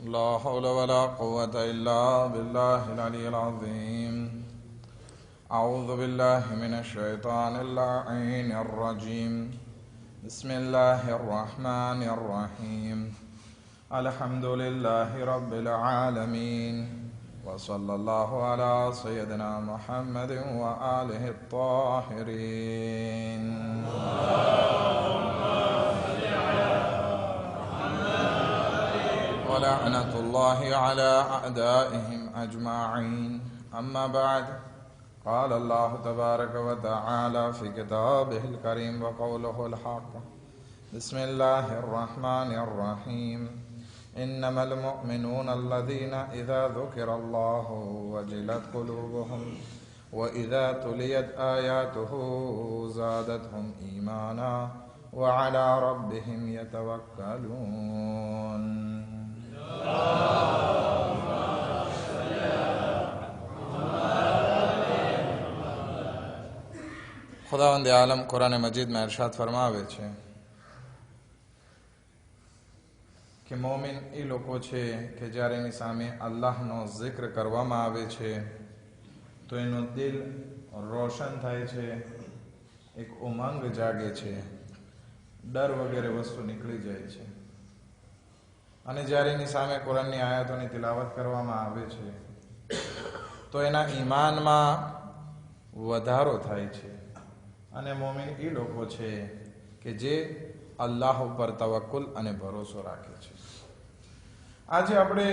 لا حول ولا قوة إلا بالله العلي العظيم. أعوذ بالله من الشيطان اللعين الرجيم. بسم الله الرحمن الرحيم. الحمد لله رب العالمين، وصلى الله على سيدنا محمد وآله الطاهرين. ولعنة الله على أعدائهم أجمعين. أما بعد، قال الله تبارك وتعالى في كتابه الكريم وقوله الحق. بسم الله الرحمن الرحيم. إنما المؤمنون الذين إذا ذكر الله وجلت قلوبهم وإذا تليت آياته زادتهم إيمانا وعلى ربهم يتوكلون. खुदावंद आलम कुरान मजीद में इरशाद फरमावे छे कि मोमिन એ લોકો છે કે જ્યારે એની સામે અલ્લાહનો જિક્ર કરવામાં આવે છે તો એનું દિલ રોશન થાય છે, એક ઉમંગ જાગે છે, ડર વગેરે વસ્તુ નીકળી જાય છે. અને જ્યારે એની સામે કુરાનની આયાતોની તિલાવત કરવામાં આવે છે તો એના ઈમાનમાં વધારો થાય છે. અને મોમિન એ લોકો છે કે જે અલ્લાહ ઉપર તવક્કુલ અને ભરોસો રાખે છે. આજે આપણે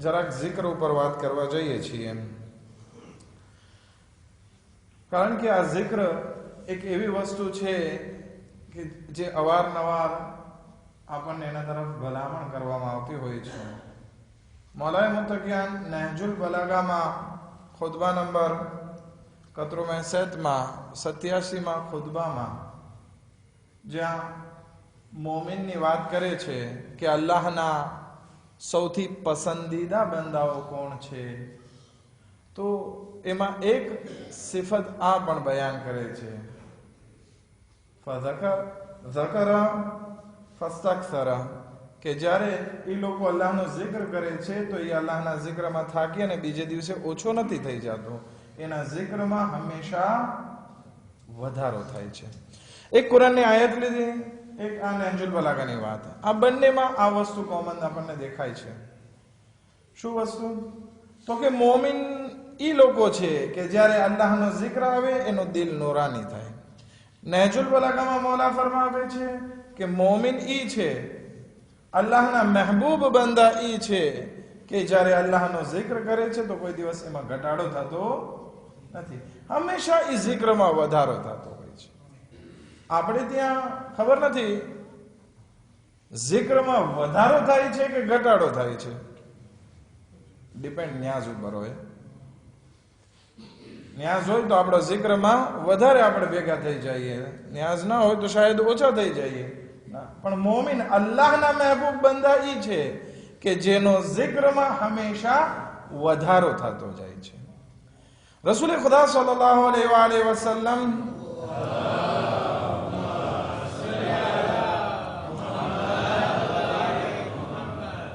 જરાક જિક્ર ઉપર વાત કરવા જઈએ છીએ, કારણ કે આ જિક્ર એક એવી વસ્તુ છે કે જે અવારનવાર આપણને એના તરફ ભલામણ કરવામાં આવતી હોય છે. મૌલાએ મુત્તકિયાન નહજુલ બલાગામાં ખુતબા નંબર 87માં ખુતબામાં જ્યાં મોમિનની વાત કરે છે કે અલ્લાહના સૌથી પસંદીદા બંદાઓ કોણ છે, તો એમાં એક સિફત આ પણ બયાન કરે છે, કે જ્યારે એ લોકો અલ્લાહનો જિક્ર કરે છે તો એ અલ્લાહના જિક્રમાં થાકી અને બીજે દિવસે ઓછો નથી થઈ જતો, એના જિક્રમાં હંમેશા વધારો થાય છે. એક કુરાનની આયત લીધી, એક આ નહજુલ બલાગાની વાત. આ બંનેમાં આ વસ્તુ કોમન આપણને દેખાય છે. શું વસ્તુ? તો કે મોમિન ઈ લોકો છે કે જ્યારે અલ્લાહનો જિક્ર આવે એનો દિલ નૂરાની થાય. નહજુલ બલાગામાં મૌલા ફરમાવે છે કે મોમિન ઈ છે, અલ્લાહના મહેબૂબ બંદા ઈ છે કે જ્યારે અલ્લાહનો જિક્ર કરે છે તો કોઈ દિવસ એમાં ઘટાડો થતો નથી, હંમેશા ઈ જિક્રમાં વધારો થતો હોય છે. આપણે ત્યાં ખબર નથી જિક્રમાં વધારો થાય છે કે ઘટાડો થાય છે, ડિપેન્ડ ન્યાઝ ઉપર હોય. ન્યાઝ હોય તો આપણો જિક્રમાં વધારે આપણે ભેગા થઈ જઈએ, ન્યાઝ ના હોય તો શાયદ ઓછા થઈ જઈએ. પણ મોમિન અલ્લાહના મહેબૂબ બંદા ઈ છે કે જેનો જિક્રમાં હંમેશા વધારો થતો જાય છે. રસૂલ ખુદા સલ્લલ્લાહુ અલૈહિ વસલ્લમ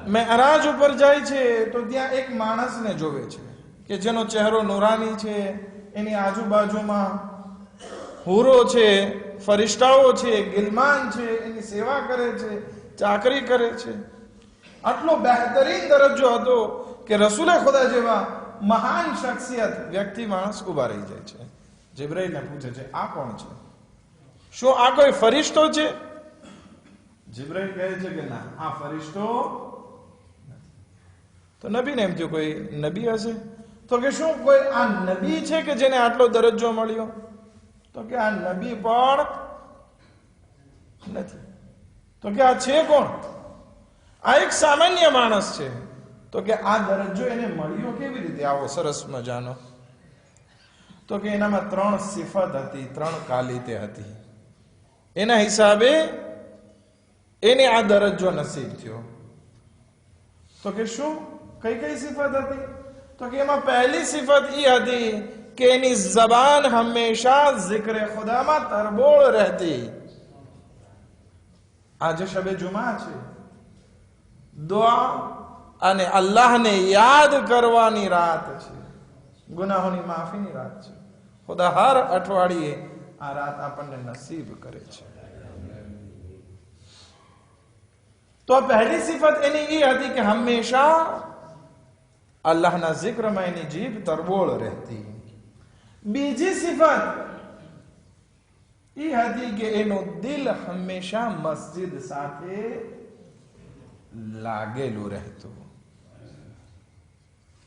મેરાજ ઉપર જાય છે તો ત્યાં એક માણસને જોવે છે કે જેનો ચહેરો નૂરાની છે, એની આજુબાજુમાં હુરો છે, ફરિશ્તાઓ છે, ગિલમાન છે, એની સેવા કરે છે, ચાકરી કરે છે. આટલો બહેતરીન દરજ્જો હતો કે રસૂલે ખુદા જેવા મહાન શખ્સિયત વ્યક્તિ માણસ ઉભા રહી જાય છે. જિબ્રાઈલને પૂછે છે, આ કોણ છે? શું આ કોઈ ફરિશ્તો છે? જિબ્રાઈલ કહે છે કે ના, આ ફરિશ્તો નથી. તો નબીને એમ થયું કોઈ નબી હશે. તો કે શું કોઈ આ નબી છે કે જેને આટલો દરજ્જો મળ્યો? તો કે આ નબી પણ નથી. તો કે આ છે કોણ? આ એક સામાન્ય માણસ છે. તો કે આ દરજ્જો એને મળ્યો કેવી રીતે આવો સરસ મજાનો? તો કે એનામાં 3 સિફત હતી, 3 કાલિતે હતી. એના હિસાબે એને આ દરજ્જો નસીબ થયો. તો કે શું કઈ કઈ સિફત હતી? તો કે એમાં પહેલી સિફત ઈ હતી કે એની જબાન હંમેશા જિક્ર ખુદામાં તરબોળ રહેતી. આજે શબે જુમા છે, દુઆ અને અલ્લાહને યાદ કરવાની રાત છે, ગુનાહોની માફીની રાત છે. ખુદા હર અઠવાડિયે આ રાત આપણને નસીબ કરે છે. તો પહેલી સિફત એની એ હતી કે હંમેશા અલ્લાહના જિક્રમાં એની જીભ તરબોળ રહેતી. બીજી સિફત એ હતી કે એનું દિલ હંમેશા મસ્જિદ સાથે લાગેલું રહેતું.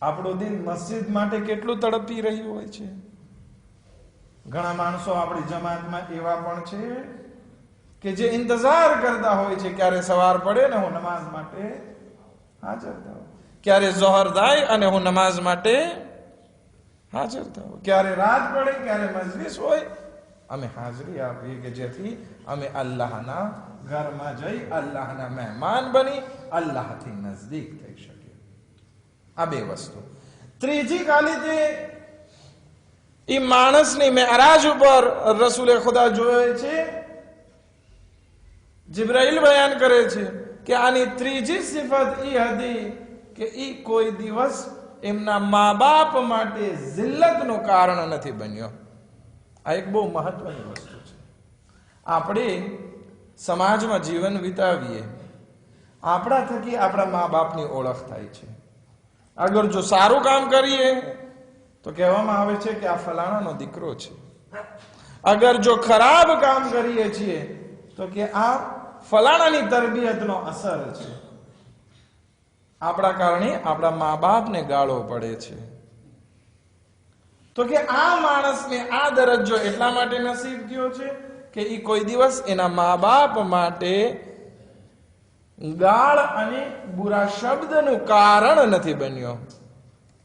આપણું દિલ મસ્જિદ માટે કેટલું તડપી રહ્યું હોય છે. ઘણા માણસો આપણી જમાતમાં એવા પણ છે કે જે ઇંતજાર કરતા હોય છે ક્યારે સવાર પડે ને હું નમાઝ માટે હાજર થાઉં, ક્યારે ઝોહર થાય અને હું નમાઝ માટે હાજર થાઉં, ક્યારે રાત પડે ક્યારે મજલિસ હોય અમે હાજરી આપીએ કે જેથી અમે અલ્લાહના ઘરમાં જઈ અલ્લાહના મહેમાન બની અલ્લાહથી નજદીક થઈ શકીએ. આ બે વસ્તુ. ત્રીજી ક્વોલિટી એ માણસની મેરાજ ઉપર રસૂલે ખુદા જોયે છે. જિબ્રાઈલ બયાન કરે છે કે આની ત્રીજી સિફત એ હતી કે એ કોઈ દિવસ એમના મા બાપ માટે જિલ્લતનું કારણ નથી બન્યો. આ એક બહુ મહત્વની વસ્તુ છે. આપણે સમાજમાં જીવન વિતાવીએ, આપણા થકી આપણા મા બાપની ઓળખ થાય છે. અગર જો સારું કામ કરીએ તો કહેવામાં આવે છે કે આ ફલાણાનો દીકરો છે. અગર જો ખરાબ કામ કરીએ છીએ તો કે આ ફલાણાની તરબિયતનો અસર છે. આપણા કારણે આપણા મા બાપને ગાળો પડે છે. તો કે આ માણસને આ દરજ્જો એટલા માટે નસીબ થયો છે કે એ કોઈ દિવસ એના મા બાપ માટે ગાળ અને બુરા શબ્દનું કારણ નથી બન્યો,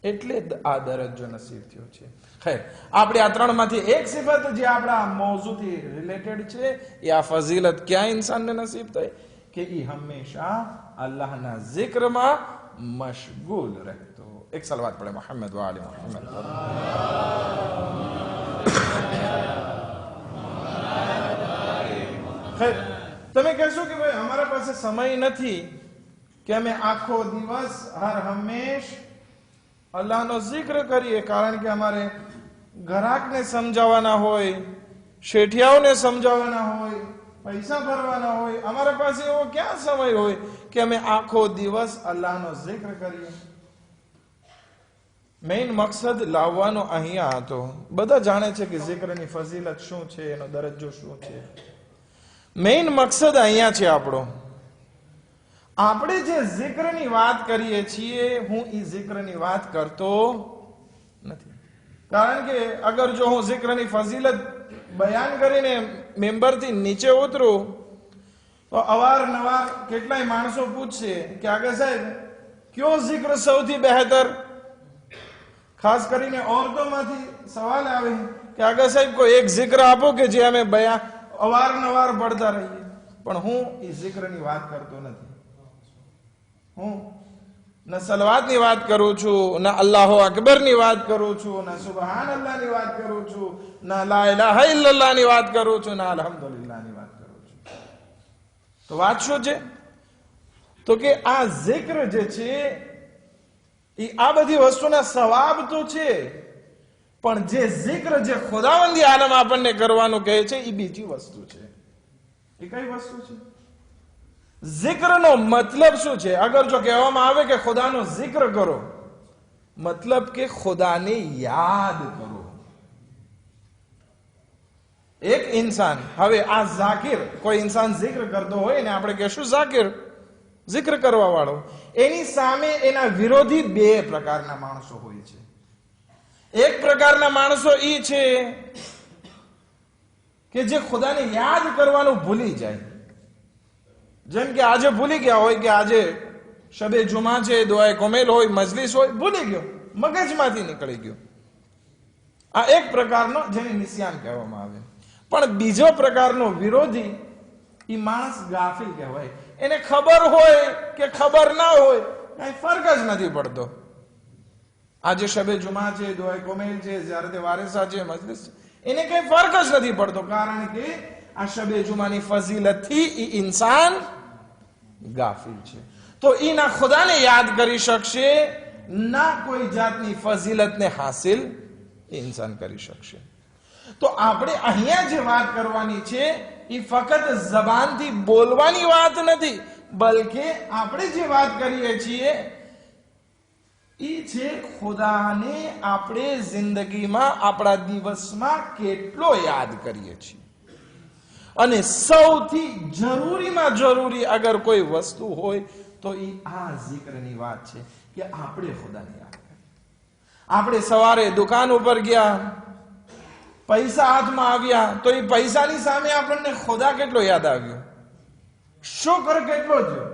એટલે આ દરજ્જો નસીબ થયો છે. ખૈર, આપણે આ ત્રણમાંથી એક સિફત જે આપણા મૌઝુથી રિલેટેડ છે એ આ ફઝીલત ક્યાં ઇન્સાનને નસીબ થઈ કે એ હંમેશા અલ્લાહના જિક્રમાં મશગુલ રહેતો. એક સલવાત પડે મોહમ્મદ વાલે મોહમ્મદ. ખૈર, તમે કહેશો કે ભાઈ અમારા પાસે સમય નથી કે અમે આખો દિવસ હર હંમેશ અલ્લાહનો જિક્ર કરીએ, કારણ કે અમારે ગ્રાહકને સમજાવવાના હોય, શેઠિયાઓને સમજાવવાના હોય, પૈસા ભરવાના હોય. અમારા પાસે એવો ક્યાં સમય હોય કે અમે આખો દિવસ અલ્લાહનો જિક્ર કરીએ. મેઇન મકસદ લાવવાનો અહીંયા હતો. બધા જાણે છે કે જિક્રની ફઝીલત શું છે, એનો દરજ્જો શું છે. મેઇન મકસદ અહીંયા છે આપણો. આપણે જે જિક્રની વાત કરીએ છીએ, હું એ જિક્રની વાત કરતો નથી. કારણ કે અગર જો હું જિક્રની ફઝીલત બયાન કરીને મેમ્બરથી નીચે ઉતરું તો અવારનવાર કેટલાય માણસો પૂછશે કે આગળ સાહેબ કયો જિક્ર સૌથી બહેતર. ખાસ કરીને ઓરતોમાંથી સવાલ આવે કે આગળ સાહેબ કોઈ એક જિક્ર આપો કે જે અમે બયાન અવારનવાર પડતા રહીએ. પણ હું એ જિક્રની વાત કરતો નથી. હું ન સલવાતની વાત કરું છું, ન અલ્લાહુ અકબરની વાત કરું છું, ન સુબહાન અલ્લાહની વાત કરું છું, ન લા ઇલાહા ઇલ્લલ્લાહની વાત કરું છું, ન અલ્હમ્દુલિલ્લાહની વાત કરું છું. તો વાત શું છે? તો કે આ જિક્ર જે છે એ આ બધી વસ્તુના સવાબ તો છે, પણ જે જિક્ર જે ખુદાવંદી આલમ આપણને કરવાનું કહે છે એ બીજી વસ્તુ છે. એ કઈ વસ્તુ છે? જિક્રનો મતલબ શું છે? અગર જો કહેવામાં આવે કે ખુદાનો જિક્ર કરો, મતલબ કે ખુદાને યાદ કરો. એક ઇન્સાન, હવે આ ઝાકિર, કોઈ ઇન્સાન જિક્ર કરતો હોય ને આપણે કહેશું ઝાકિર, જિક્ર કરવા વાળો, એની સામે એના વિરોધી બે પ્રકારના માણસો હોય છે. એક પ્રકારના માણસો એ છે કે જે ખુદાને યાદ કરવાનું ભૂલી જાય. જેમ કે આજે ભૂલી ગયા હોય કે આજે શબે જુમા છે, દુઆએ કોમેલ હોય, મજલિસ હોય, ભૂલી ગયો, મગજમાંથી નીકળી ગયો. આ એક પ્રકારનો જેને નિસ્યાન કહેવામાં આવે. પણ બીજો પ્રકારનો વિરોધી એ માણસ ગાફિલ કહેવાય. એને ખબર હોય કે ખબર ના હોય કઈ ફરક જ નથી પડતો. આજે શબે જુમા છે, દુઆએ કોમેલ છે, ઝિયારતે વારિસા છે, મજલિસ છે, એને કઈ ફરક જ નથી પડતો. કારણ કે આ શબે જુમાની ફઝીલતથી એ ઇન્સાન ગાફિલ છે. તો એ ના ખુદાને યાદ કરી શકશે, ના કોઈ જાતની ફઝીલતને હાસિલ ઇન્સાન કરી શકશે. તો આપણે અહીંયા જે વાત કરવાની છે એ ફક્ત જબાનથી બોલવાની વાત નથી, બલકે આપણે જે વાત કરીએ છીએ એ છે ખુદાને આપણે જિંદગીમાં, આપણા દિવસમાં કેટલો યાદ કરીએ છીએ. અને સૌથી જરૂરીમાં જરૂરી અગર કોઈ વસ્તુ હોય તો એ આ zikરની વાત છે કે આપણે ખુદાને યાદ કરીએ. આપણે સવારે દુકાન ઉપર ગયા, પૈસા હાથમાં આવ્યા, તો એ પૈસાની સામે આપણને ખુદા કેટલો યાદ આવ્યો, શુક્ર કેટલો થયો.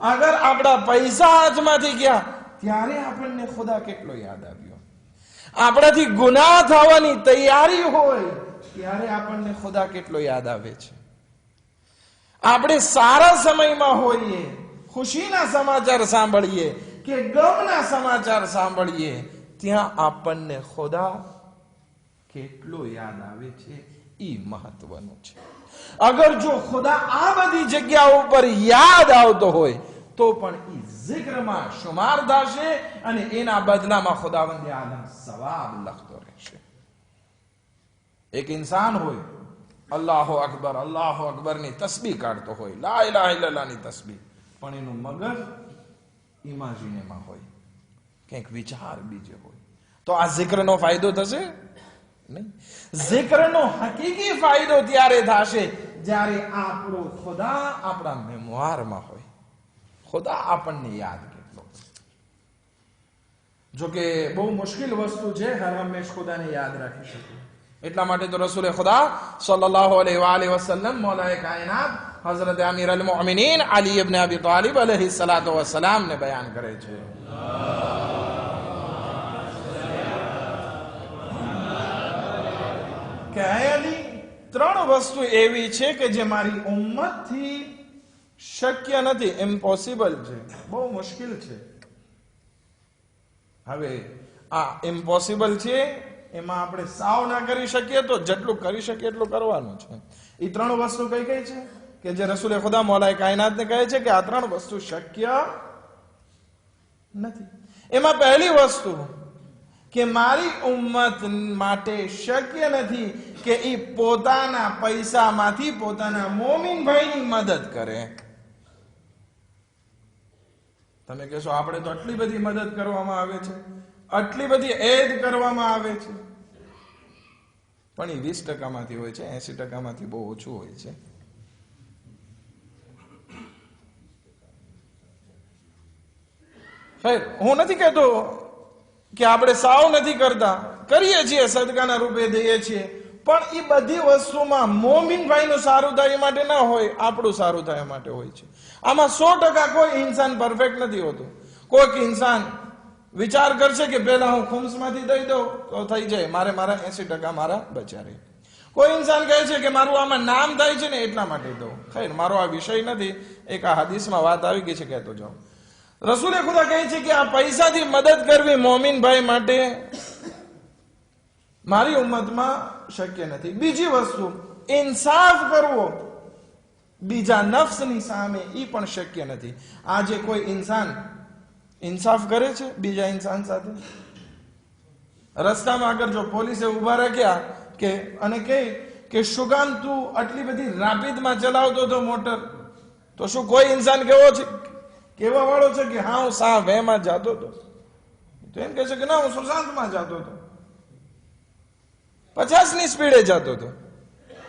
અગર આપણા પૈસા હાથમાંથી ગયા ત્યારે આપણને ખુદા કેટલો યાદ આવ્યો. આપણાથી ગુનાહ થવાની તૈયારી હોય ત્યારે આપણને ખુદા કેટલો યાદ આવે છે. આપણે સારા સમયમાં હોઈએ, ખુશીના સમાચાર સાંભળીએ કે ગમના સમાચાર સાંભળીએ, ત્યાં આપણને ખુદા કેટલો યાદ આવે છે એ મહત્વનું છે. અગર જો ખુદા આ બધી જગ્યાઓ ઉપર યાદ આવતો હોય તો પણ એ zikરમાં શુમાર થશે અને એના બદલામાં ખુદાવંદે આલમ સવાબ લખતો રહેશે. એક ઇન્સાન હોય, અલ્લાહુ અકબર ની તસ્બીહ કાઢતો હોય, લા ઇલાહા ઇલ્લલ્લાહ ની તસ્બીહ, પણ એનું મગજ ઇમેજિનેમાં હોય, કંઈક વિચાર બીજે હોય, તો આ zikરનો ફાયદો થશે નહીં. zikરનો હકીકી ફાયદો ત્યારે થશે જ્યારે આપણો ખુદા આપણા મેમોરમાં હોય, ખુદા આપણને યાદ કેટલો. જો કે બહુ મુશ્કેલ વસ્તુ છે હર હંમેશ ખુદાને યાદ રાખી શકે. એટલા માટે તો રસૂલે ખુદા સલ્લલ્લાહુ અલૈહિ વસલ્લમ મૌલાએ કાયનાત હઝરત અમીર અલ મોમિનીન અલી ઇબ્ન અબી તાલિબ અલૈહિ સલાતો વસલામ ને બયાન કરે છે કે અલી, ત્રણ વસ્તુ એવી છે કે જે મારી ઉમ્મતથી શક્ય નથી, ઇમ્પોસિબલ છે, બહુ મુશ્કેલ છે. હવે આ ઇમ્પોસિબલ છે, એમાં આપણે સાવ ના કરી શકીએ તો જેટલું કરી શકીએ એટલું કરવાનું છે. એ ત્રણ વસ્તુ કઈ કઈ છે કે જે રસૂલે ખુદા મૌલાએ કાયનાતને કહે છે કે આ ત્રણ વસ્તુ શક્ય નથી. એમાં પહેલી વસ્તુ કે મારી ઉમ્મત માટે શક્ય નથી કે એ પોતાના પૈસામાંથી પોતાના મોમીન ભાઈની મદદ કરે. તમે કહેશો આપણે તો આટલી બધી મદદ કરવામાં આવે છે, આટલી બધી એડ કરવામાં આવે છે, પણ એ 20% માંથી હોય છે, 80% માંથી બહુ ઓછું હોય છે. હું નથી કહેતો કે આપણે સાવ નથી કરતા, કરીએ છીએ, સદકાના રૂપે દઈએ છીએ, પણ એ બધી વસ્તુમાં મોમીન ભાઈનું સારું થાય એ માટે ના હોય, આપણું સારું થાય એ માટે હોય છે. આમાં 100% કોઈ ઇન્સાન પરફેક્ટ નથી હોતું. કોઈક ઇન્સાન વિચાર કરશે કે પહેલા હું ખુમ્સમાંથી દઈ દઉં તો થઈ જાય, મારા 80% મારા બચા રહે. કોઈ ઇન્સાન કહે છે કે મારું આમાં નામ થાય છે ને એટલા માટે દઉં. ખૈર, મારો આ વિષય નથી, એક આ હદીસમાં વાત આવી ગઈ છે, કહેતો જાઉં. રસૂલે ખુદા કહે છે કે આ પૈસાથી મદદ કરવી મોમીન ભાઈ માટે મારી ઉમ્મતમાં શક્ય નથી. બીજી વસ્તુ, ઇન્સાફ કરવો બીજા નફ્સની સામે, એ પણ શક્ય નથી. આજે કોઈ ઇન્સાન ઇન્સાફ કરે છે બીજા ઇન્સાન સાથે? રસ્તામાં આગળ જો પોલીસે ઉભા રાખ્યા કે અને કે શું કામ તું આટલી બધી રાપિડમાં ચલાવતો હતો મોટર, તો શું કોઈ ઇન્સાન કેવા વાળો છે કે હા હું સા વેમાં જતો હતો? તો એમ કહે છે કે ના હું સુશાંતમાં જતો હતો, 50ની સ્પીડે જતો હતો.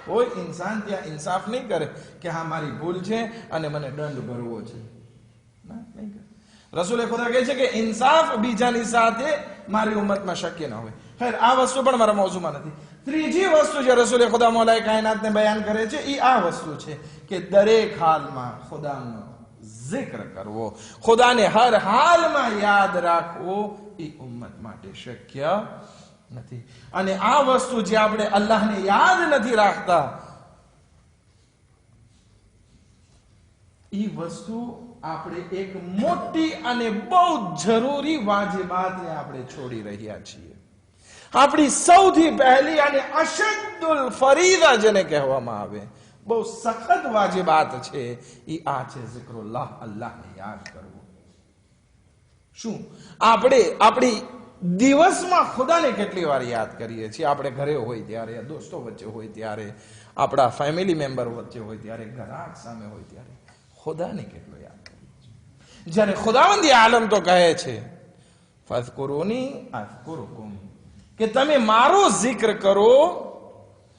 કોઈ ઇન્સાન ત્યાં ઇન્સાફ નહીં કરે કે હા મારી ભૂલ છે અને મને દંડ ભરવો છે. ના, નહીં કરે. રસૂલે ખુદા કહે છે કે ઇન્સાફ બીજાની સાથે મારી ઉમ્મતમાં શક્ય ન હોય. ખૈર, આ વસ્તુ પણ મારા મોજુમાં નથી. ત્રીજી વસ્તુ જે રસૂલે ખુદા મૌલાએ કાયનાતને બયાન કરે છે એ આ વસ્તુ છે કે દરેક હાલમાં ખુદાનો zikr કરવો, ખુદાને હર હાલમાં યાદ રાખવો એ ઉમ્મત માટે શક્ય નથી. અને આ વસ્તુ જે આપણે અલ્લાહને યાદ નથી રાખતા, એ વસ્તુ આપણે એક મોટી અને બહુ જરૂરી વાજિબાતને આપણે છોડી રહ્યા છીએ. આપણી સૌથી પહેલી અને અશદ્દુલ ફરીદા જેને કહેવામાં આવે, બહુ સખત વાજિબાત છે એ આ છે ઝિક્રુલ્લાહ, અલ્લાહને યાદ કરવું. શું આપણે આપણી દિવસમાં ખુદાને કેટલી વાર યાદ કરીએ છીએ? આપણે ઘરે હોય ત્યારે, દોસ્તો વચ્ચે હોય ત્યારે, આપણા ફેમિલી મેમ્બર વચ્ચે હોય ત્યારે, ગ્રાહક સામે હોય ત્યારે ખુદાને કેટલો યાદ કરીએ છીએ? જ્યારે ખુદાવંદી આલમ તો કહે છે ફઝકુરૂની અઝકુરુકુમ, કે તમે મારો જિક્ર કરો,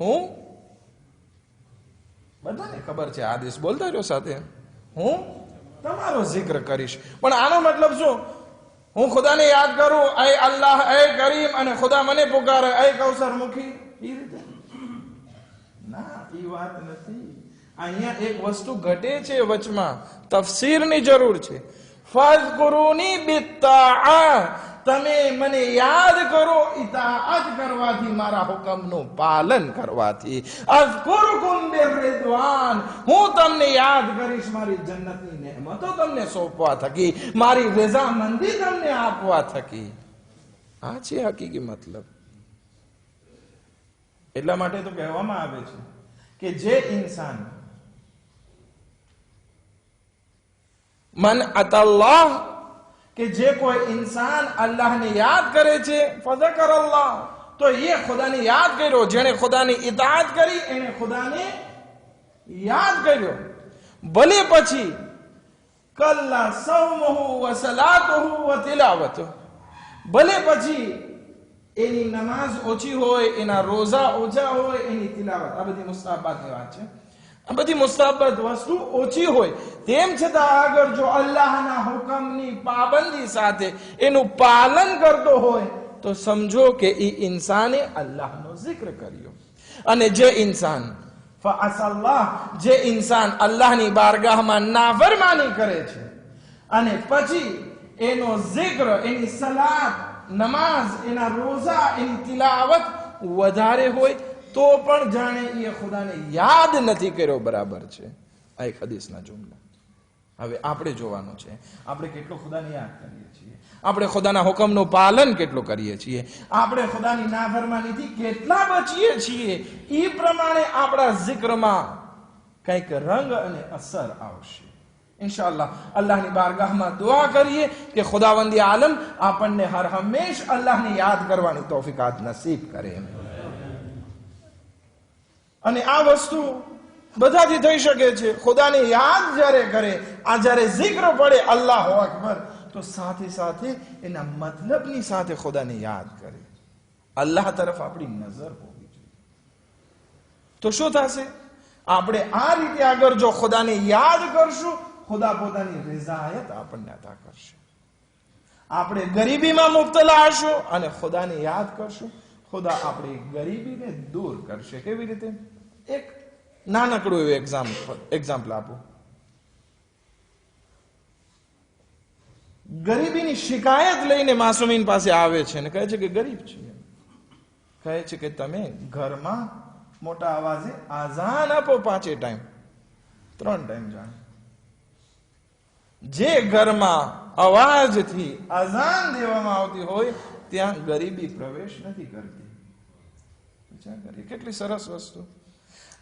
હું બધાને ખબર છે આદેશ બોલતા રહ્યો સાથે, હું તમારો જિક્ર કરીશ. પણ આનો મતલબ શું? હું ખુદાને યાદ કરું, એ અલ્લાહ, એ કરીમ, અને ખુદા મને પુકારે, એ કૌસર મુખી, એ રીતે ના, એ વાત નથી. અહીંયા એક વસ્તુ ઘટે છે વચમાં, તફસીરની જરૂર છે. ફઝકુરૂની બિત્તાઆ, તમે મને યાદ કરો ઇતાઅત કરવાથી, મારા હુકમનું પાલન કરવાથી. અઝકુરુકુમ બિર્રિદવાન, હું તમને યાદ કરીશ મારી જન્નતની નેમતો તમને સોંપવા થકી, મારી રઝામંદી તમને આપવા થકી. આ છે હકીકી મતલબ. એટલા માટે તો કહેવામાં આવે છે કે જે ઇન્સાન મન અતલ્લાહ, કે જે કોઈ ઇન્સાન અલ્લાહને યાદ કરે છે, ફઝકર અલ્લાહ, તો એ ખુદાને યાદ કર્યો. જેણે ખુદાની ઇતાઅત કરી એને ખુદાને યાદ કર્યો. ભલે પછી કલ્લા સૌમહુ વ સલાતુહુ વ તિલાવતુહુ, ભલે પછી એની નમાઝ ઓછી હોય, એના રોઝા ઓછા હોય, એની તિલાવત, આ બધી મુસ્તાહબાતની વાત છે, આ બધી મુસ્તાહબાત વસ્તુ ઓછી હોય, તેમ છતાં આગળ જો અલ્લાહના હુકમની પાબંદી સાથે એનું પાલન કરતો હોય તો સમજો કે એ ઇન્સાને અલ્લાહનો જિક્ર કર્યો. અને જે ઇન્સાન ફઅસલ્લાહ, જે ઇન્સાન અલ્લાહની બારગાહમાં નાફરમાની કરે છે અને પછી એનો જિક્ર, એની સલાત, નમાઝ, એના રોઝા, એની તિલાવત વધારે હોય તો પણ જાણે એ ખુદાને યાદ નથી કર્યો બરાબર છે. આ એક હદીસના જુમલા. હવે આપણે જોવાનું છે આપણે કેટલો ખુદાને યાદ કરીએ છીએ, આપણે ખુદાના હુકમનું પાલન કેટલું કરીએ છીએ, આપણે ખુદાની નાફરમાનીથી કેટલા બચીએ છીએ. એ પ્રમાણે આપણા જિક્રમાં કંઈક રંગ અને અસર આવશે. ઇન્શાઅલ્લાહ અલ્લાહની બારગાહમાં દુઆ કરીએ કે ખુદાવંદી આલમ આપણને હર હંમેશ અલ્લાહને યાદ કરવાની તૌફીકાત નસીબ કરે. અને આ વસ્તુ બધાથી થઈ શકે છે. ખુદાને યાદ જ્યારે કરે, આ જ્યારે જિક્ર પડે અલ્લાહુ અકબર, તો સાથે સાથે એના મતલબની સાથે ખુદાને યાદ કરે. અલ્લાહ તરફ આપણી નજર હોવી જોઈએ. તો શું થશે? આપણે આ રીતે આગળ જો ખુદાને યાદ કરશું, ખુદા પોતાની રઝાયત આપણને અતા કરશે. આપણે ગરીબીમાં મુબતલા હશું અને ખુદાને યાદ કરશું, ખુદા આપણી ગરીબીને દૂર કરશે. કેવી રીતે? એક નાનકડું એવું એક્ઝામ્પલ આપું. ગરીબીની શિકાયત લઈને માસુમીન પાસે આવે છે અને કહે છે કે ગરીબ છીએ. કહે છે કે તમે ઘરમાં મોટા અવાજે આઝાન આપો 5 ટાઈમ, 3 ટાઈમ જાણ. જે ઘરમાં અવાજથી અઝાન દેવામાં આવતી હોય ત્યાં ગરીબી પ્રવેશ નથી કરતી. કેટલી સરસ વસ્તુ.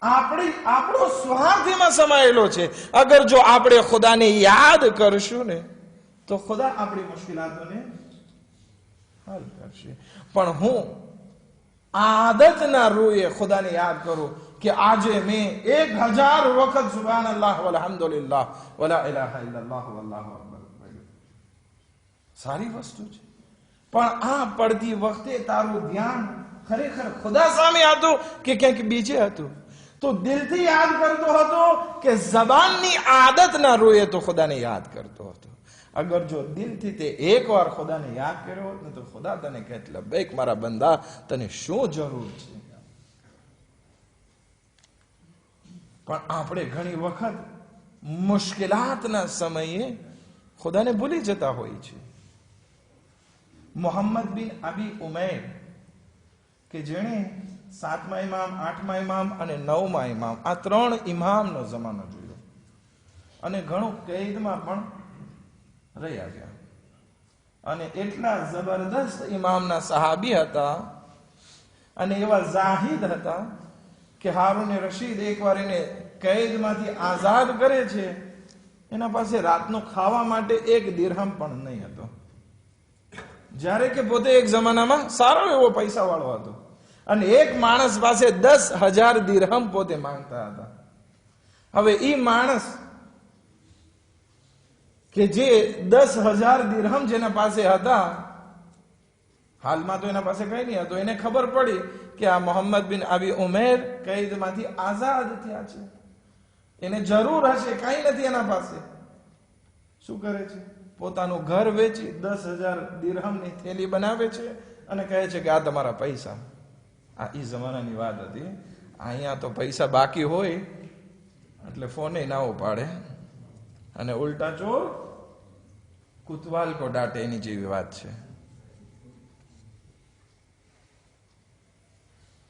આપણો સ્વાર્થ એમાં સમાયેલો છે. અગર જો આપણે ખુદાને યાદ કરશું ને તો ખુદા આપણી મુશ્કેલાતોને હલ કરશે. પણ હું આદતના રૂએ ખુદાને યાદ કરું કે આજે મેં 1000 વખત સુબહાનલ્લાહ વલહમદુલિલ્લાહ વલા ઇલાહા ઇલ્લલ્લાહ વલ્લાહુ અકબર. સારી વસ્તુ છે, પણ આ પડતી વખતે તારું ધ્યાન ખરેખર ખુદા સામે હતું કે ક્યાંક બીજે હતું? તો દિલથી યાદ કરતો હતો કે જબાનની આદતના રૂએ તો ખુદાને યાદ કરતો હતો? અગર જો દિલથી તે એકવાર ખુદાને યાદ કર્યો હોત ને તો ખુદા તને કહે લબૈક મારા બંદા, તને શું જરૂર છે? પણ આપણે ઘણી વખત મુશ્કેલાતના સમયે ખુદાને ભૂલી જતા હોય છે. મોહમ્મદ બિન અબી ઉમૈર કે જેણે 7મા ઇમામ, 8મા ઇમામ અને 9મા ઇમામ, આ 3 ઇમામનો જમાનો જોયો અને ઘણું કેદમાં પણ રહ્યા ગયા. અને એટલા જબરદસ્ત ઇમામના સહાબી હતા અને એવા જાહિદ હતા કે હારૂન રશીદ એકવાર એને કેદમાંથી આઝાદ કરે છે, એના પાસે રાતનો ખાવા માટે 1 દિરહમ પણ નહીં હતો. જ્યારે કે પોતે એક જમાનામાં સારો એવો પૈસા વાળો હતો અને એક માણસ પાસે 10,000 દિરહમ પોતે માંગતા હતા. હવે ઈ માણસ કે જે 10,000 દિરહમ જેના પાસે હતા, હાલમાં તો એના પાસે કઈ નહીં હતું, એને ખબર પડી કે આ મોહમ્મદ બિન અબી ઉમૈર કેદમાંથી આઝાદ થયા છે, એને જરૂર હશે, કઈ નથી એના પાસે. શું કરે છે? પોતાનું ઘર વેચી 10,000 દિરહમની થેલી બનાવે છે અને કહે છે કે આ તમારા પૈસા. આ ઈ જમાનાની વાત હતી. અહીંયા તો પૈસા બાકી હોય એટલે ફોને ના ઉપાડે અને ઉલ્ટા ચોર કુતવાલ કો ડાટે, એની જેવી વાત છે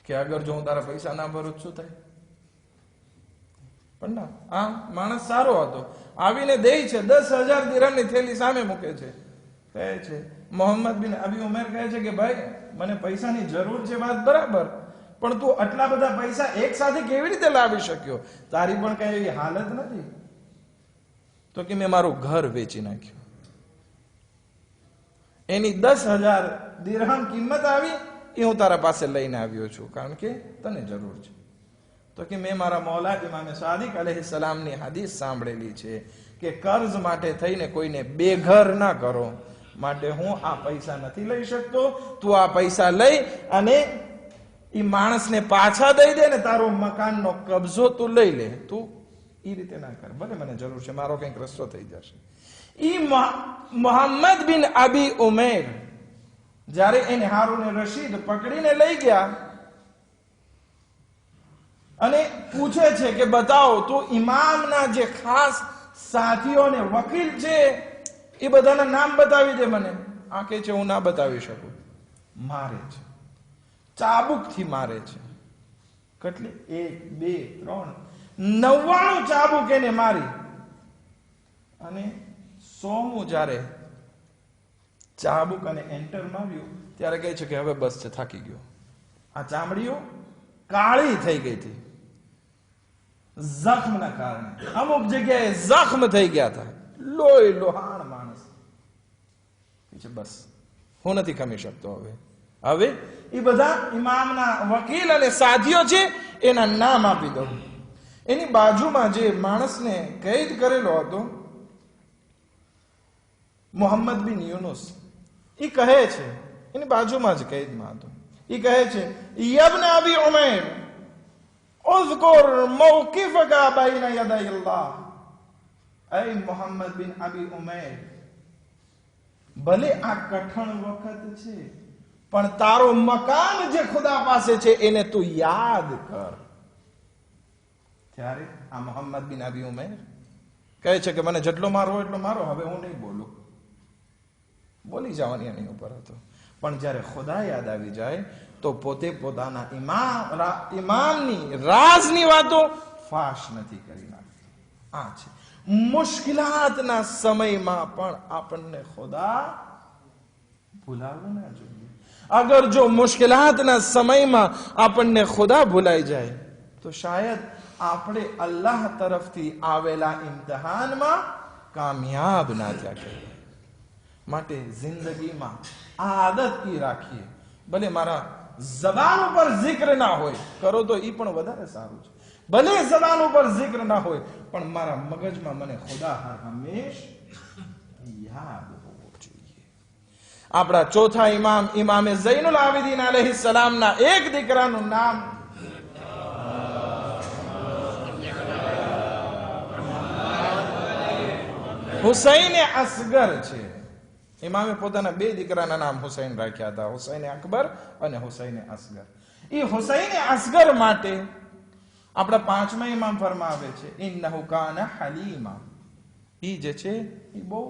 કે અગર જો હું તારા પૈસા ના ભરું શું થાય? પણ ના, આ માણસ સારો હતો, આવીને દે છે, 10,000 દિરહમની થેલી સામે મૂકે છે, કહે છે મોહમ્મદ બિન અબી ઉમૈર કહે છે કે ભાઈ મને પૈસાની જરૂર છે, વાત બરાબર, પણ તું આટલા બધા પૈસા એક સાથે કેવી રીતે લાવી શક્યો? તારી પણ કઈ એવી હાલત નથી. તો કે મેં મારું ઘર વેચી નાખ્યું, એની 10,000 દિરહમ કિંમત આવી, એ હું તારા પાસે લઈને આવ્યો છું કારણ કે તને જરૂર છે. તો કે મેં મારા મૌલા ઇમામ સાદિક અલૈહિસ્સલામની હદીસ સાંભળેલી છે કે કર્જ માટે થઈને કોઈને બેઘર ના કરો, માટે હું આ પૈસા નથી લઈ શકતો, તું આ પૈસા લઈ અને ઈ માણસને પાછા દઈ દે ને તારો મકાનનો કબજો તું લઈ લે. તું ઈ રીતે ના કર, ભલે મને જરૂર છે, મારો કંઈક રસ્તો થઈ જશે. ઈ મોહમ્મદ બિન અબી ઉમૈર જ્યારે એને હારૂન રશીદ પકડીને લઈ ગયા અને પૂછે છે કે બતાવો તું ઇમામના જે ખાસ સાથીઓ ને વકીલ છે એ બધાના નામ બતાવી દે મને. આ કે છે હું ના બતાવી શકું. મારે છે, ચાબુકથી મારે છે. કેટલી? 1, 2, 3, 99 ચાબુક એને મારી. અને 100મું જ્યારે ચાબુક અને એન્ટર માર્યું ત્યારે કહે છે કે હવે બસ છે, થાકી ગયો. આ ચામડીઓ કાળી થઈ ગઈ હતી જખ્મના કારણે, અમુક જગ્યાએ જખ્મ થઈ ગયા હતા, લોહી લોહાણ માણસ. બસ હું નથી ખમી શકતો. હવે એ બધા ઇમામના વકીલ અને સાથીઓ છે એના નામ આપી દો. એની બાજુમાં જે માણસને કેદ કરેલો હતો મોહમ્મદ બિન યુનુસ, એ કહે છે, એની બાજુમાં જ કેદમાં હતો, એ કહે છે યબ્ન અબી ઉમૈર ઉઝકુર મૌકિફકા બૈન યદય અલ્લાહ. એ મોહમ્મદ બિન અબી ઉમૈર, ભલે આ કઠણ વખત છે પણ તારો મકાન જે ખુદા પાસે છે એને તું યાદ કર. ત્યારે આ મોહમ્મદ બિન અબી ઉમૈર કહે છે કે મને જેટલો મારો એટલો મારો, હવે હું નહીં બોલું. બોલી જવાની એની ઉપર હતો, પણ જ્યારે ખુદા યાદ આવી જાય તો પોતે પોતાના ઇમામની રાજની વાતો ફાશ નથી કરી નાખતી. આ છે મુશ્કેલાતના સમયમાં પણ આપણને ખુદા ભૂલાવવું ના જોઈએ. અગર જો મુશ્કેલાતના સમયમાં આપણને ખુદા ભૂલાઈ જાય તો શાયદ આપણે અલ્લાહ તરફથી આવેલા ઇમ્તિહાનમાં કામયાબ ના થયા કરીએ. માટે જિંદગીમાં આ આદત ઈ રાખીએ, ભલે મારા જબાન ઉપર zikr ના હોય, કરો તો ઈ પણ વધારે સારું છે. ભલે જબાન ઉપર zikr ના હોય પણ મારા મગજમાં મને ખુદા હર હંમેશ યાદ હોવો જોઈએ. આપણા ચોથા ઇમામ ઇમામે ઝૈનુલ આબિદીન અલૈહિસ્સલામના એક દીકરાનું નામ હુસૈન અસગર છે. ઇમામે પોતાના 2 દીકરાના નામ હુસૈન રાખ્યા હતા, હુસૈન અકબર અને હુસૈન અસગર. એ હુસૈન અસગર માટે આપણા 5મા ઇમામ ફરમાવે છે ઇન્નહુ કાના હલીમા. એ જે છે એ બહુ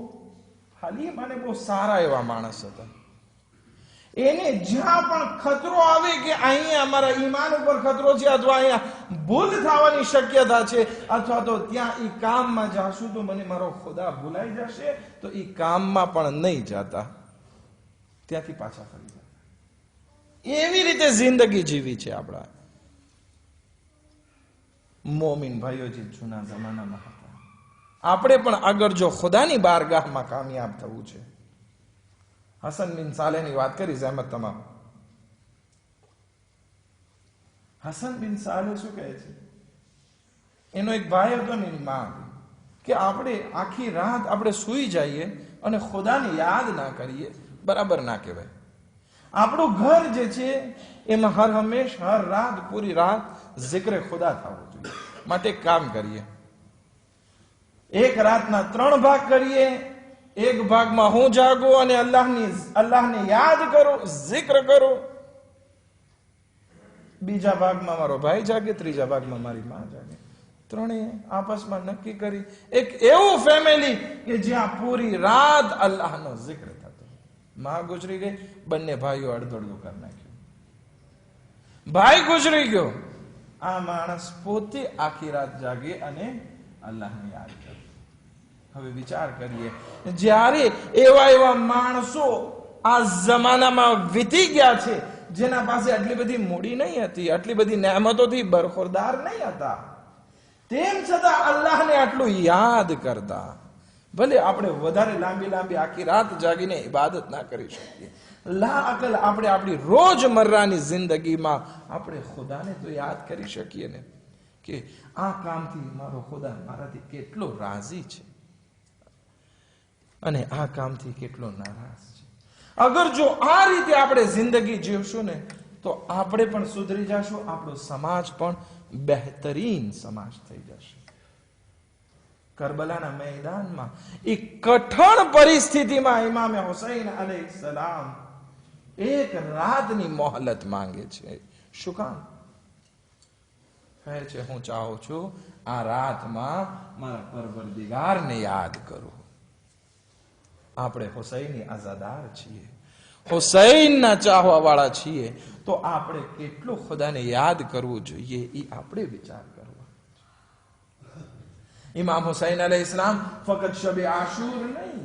હલીમ અને બહુ સારા એવા માણસ હતા. એને જ્યાં પણ ખતરો આવે કે અહીંયા અમારા ઈમાન ઉપર ખતરો છે અથવા અહીંયા ભૂલ થવાની શક્યતા છે અથવા તો ત્યાં ઈ કામમાં જાશું તો મને મારો ખુદા ભૂલાઈ જશે, તો ઈ કામમાં પણ નહીં જતા, ત્યાંથી પાછા ફરી જતા. એવી રીતે જિંદગી જીવી છે આપણા મોમિન ભાઈઓ જે જૂના જમાનામાં હતા. આપણે પણ આગળ જો ખુદાની બારગાહમાં કામયાબ થવું છે. હસન બિન સાલેહની વાત કરી જહેમત તમામ. હસન બિન સાલેહ શું કહે છે? એનો એક ભાઈ હતો ને એની માં કે આપણે આખી રાત આપણે સૂઈ જઈએ અને ખુદાને યાદ ના કરીએ, બરાબર ના કહેવાય. આપણું ઘર જે છે એમાં હર હંમેશ હર રાત પૂરી રાત જિક્ર ખુદા થવું જોઈએ. માટે કામ કરીએ, એક રાતના 3 ભાગ કરીએ. એક ભાગમાં હું જાગું અને અલ્લાહને યાદ કરો, જિક્ર કરો. બીજા ભાગમાં મારો ભાઈ જાગે, ત્રીજા ભાગમાં મારી માં જાગે. ત્રણેય આપસમાં નક્કી કરી એક એવું ફેમિલી કે જ્યાં પૂરી રાત અલ્લાહનો જિક્ર થતો. માં ગુજરી ગઈ, બંને ભાઈઓ અડધડું કરી નાખ્યું. ભાઈ ગુજરી ગયો, આ માણસ પોતે આખી રાત જાગે અને અલ્લાહને યાદ કરે. હવે વિચાર કરીએ, જ્યારે એવા માણસો આ જમાનામાં વીતી ગયા છે જેના પાસે આટલી બધી મૂડી નહીં હતી, આટલી બધી નેમતોથી બરખોરદાર નહીં હતા, તેમ છતાં અલ્લાહને આટલું યાદ કરતા. ભલે આપણે વધારે લાંબી આખી રાત જાગીને ઇબાદત ના કરી શકીએ, લાઅકલ આપણે આપણી રોજમર્રાની જિંદગીમાં આપણે ખુદાને તો યાદ કરી શકીએ ને કે આ કામથી મારો ખુદા મારાથી કેટલો રાજી છે અને આ કામથી કેટલો નારાજ છે. અગર જો આ રીતે આપણે જિંદગી જીવશું ને તો આપણે પણ સુધરી જશું, આપણો સમાજ પણ બહેતરીન સમાજ થઈ જશે. કરબલાના મેદાનમાં એક કઠણ પરિસ્થિતિમાં ઇમામે હુસૈન અલૈહિસ્સલામ એક રાતની મોહલત માંગે છે. શું કામ? કહે છે હું ચાહું છું આ રાતમાં મારા પરવરદિગારને યાદ કરું. આપણે હુસૈની આઝાદાર છીએ, હુસૈનના ચાહવા વાળા છીએ, તો આપણે કેટલું ખુદાને યાદ કરવું જોઈએ એ આપણે વિચાર કરવા. ઇમામ હુસૈન અલૈહિસ્સલામ ફક્ત શબે આશુર નહીં,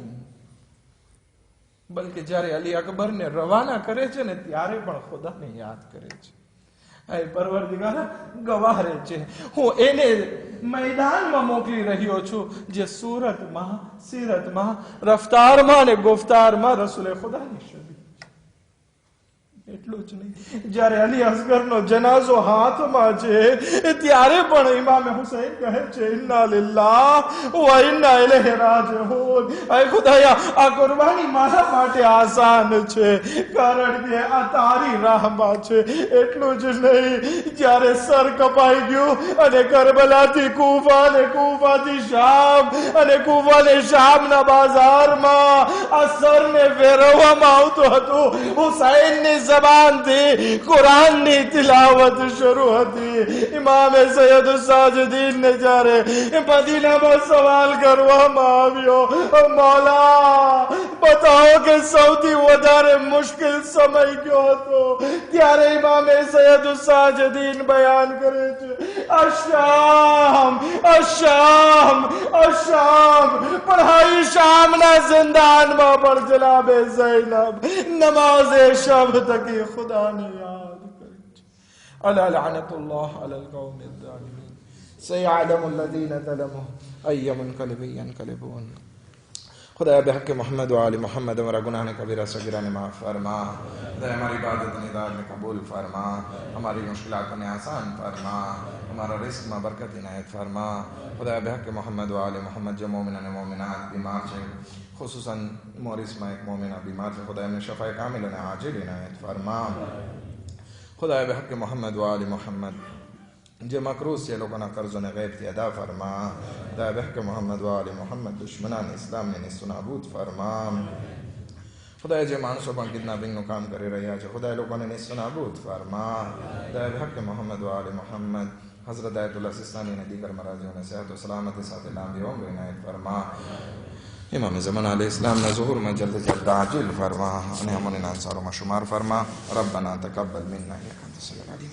બલકે જ્યારે અલી અકબરને રવાના કરે છે ને ત્યારે પણ ખુદાને યાદ કરે છે. પરવરદિગાર ગવારે છે, હું એને મેદાનમાં મોકલી રહ્યો છું જે સુરતમાં, સીરતમાં, રફતારમાં અને ગુફતારમાં રસૂલે ખુદાની શબીહ. એટલું જ નહીં, જ્યારે અલી અસગરનો જનાઝો હાથમાં છે ત્યારે પણ ઇમામે હુસૈન કહે છે ઇન્ના લિલ્લાહ વ ઇન્ના ઇલૈહિ રાજિઉન. એ ખુદાયા, આ કુરબાની મારા માટે આસાન છે કારણ કે આ તારી રાહમાં છે. એટલું જ નહીં, જ્યારે સર કપાઈ ગયું અને કરબલાથી કૂફા અને કૂફાથી શામ અને કૂફાને શામના બાજારમાં આ સરને ફેરવવામાં આવતું હતું, હુસૈનની જબાનથી કુરાનની તિલાવત શરૂ હતી. ઇમામે સૈયદ સાજદીનને જ્યારે મદીનામાં સવાલ કરવામાં આવ્યો, મૌલા બતાવો કે સૌથી વધારે મુશ્કેલ સમય કયો હતો, ત્યારે ઇમામે સૈયદ સાજદીન બયાન કરે છે અશામ અશામ અશામ. પણ હાઈ શામના જિંદાનમાં પણ જનાબે ઝૈનબ નમાઝે શબ તકી ખુદાને યાદ કરે છે. અલા લઅનતુલ્લાહ અલલ કૌમિઝ ઝાલિમીન. સયઅલમુ અલ્લઝીના ઝલમુ અય્ય મુનકલિબિન यनकलिबून. खुदा बहक मोहम्मद व आल मोहम्मद हमारा गुनाह ने कबीरा सगीरा ने माफ़ फरमा. खुदा हमारी इबादत निदार ने कबूल फरमा, हमारी मुश्किलात ने आसान फरमा, हमारा रिस्क में बरकत इनायत फरमा. खुदा बहक मोहम्मद व आल मोहम्मद जो मोमिन ने मोमिनात बीमार है, खुसूसन मोरिस में एक मोमिना बीमार है, खुदा ने शफाए कामिल ने आजिल इनायत फरमा. खुदा बहक मोहम्मद व आल मोहम्मद जे मकरूज से लोगों कर्जों ने गैब थी अदा फरमा. खुदा बहक मोहम्मद व आल मोहम्मद दुश्मनान इस्लाम ने निस्सुनाबूद फरमा. खुदा जे मानसो पर किडनैपिंग નું કામ કરી રહ્યા છે, ખુદા લોકોને નિસ્સુનાબૂદ ફરમા. खुदा बहक मोहम्मद व आल मोहम्मद हजरत आयतुल्लाह सिस्तानी ने दीगर मराजियों सेहत व सलामती साथ लांबी उम्र इनायत फरमा. इमाम ज़मान अलैहिस्सलाम ने ज़ुहूर में जल्द जल्द आजिल फरमा, उन्हें अमन अंसारों में शुमार फरमा. रब्बना तकब्बल मिन्ना इन्नका अंतस समीउल अलीम.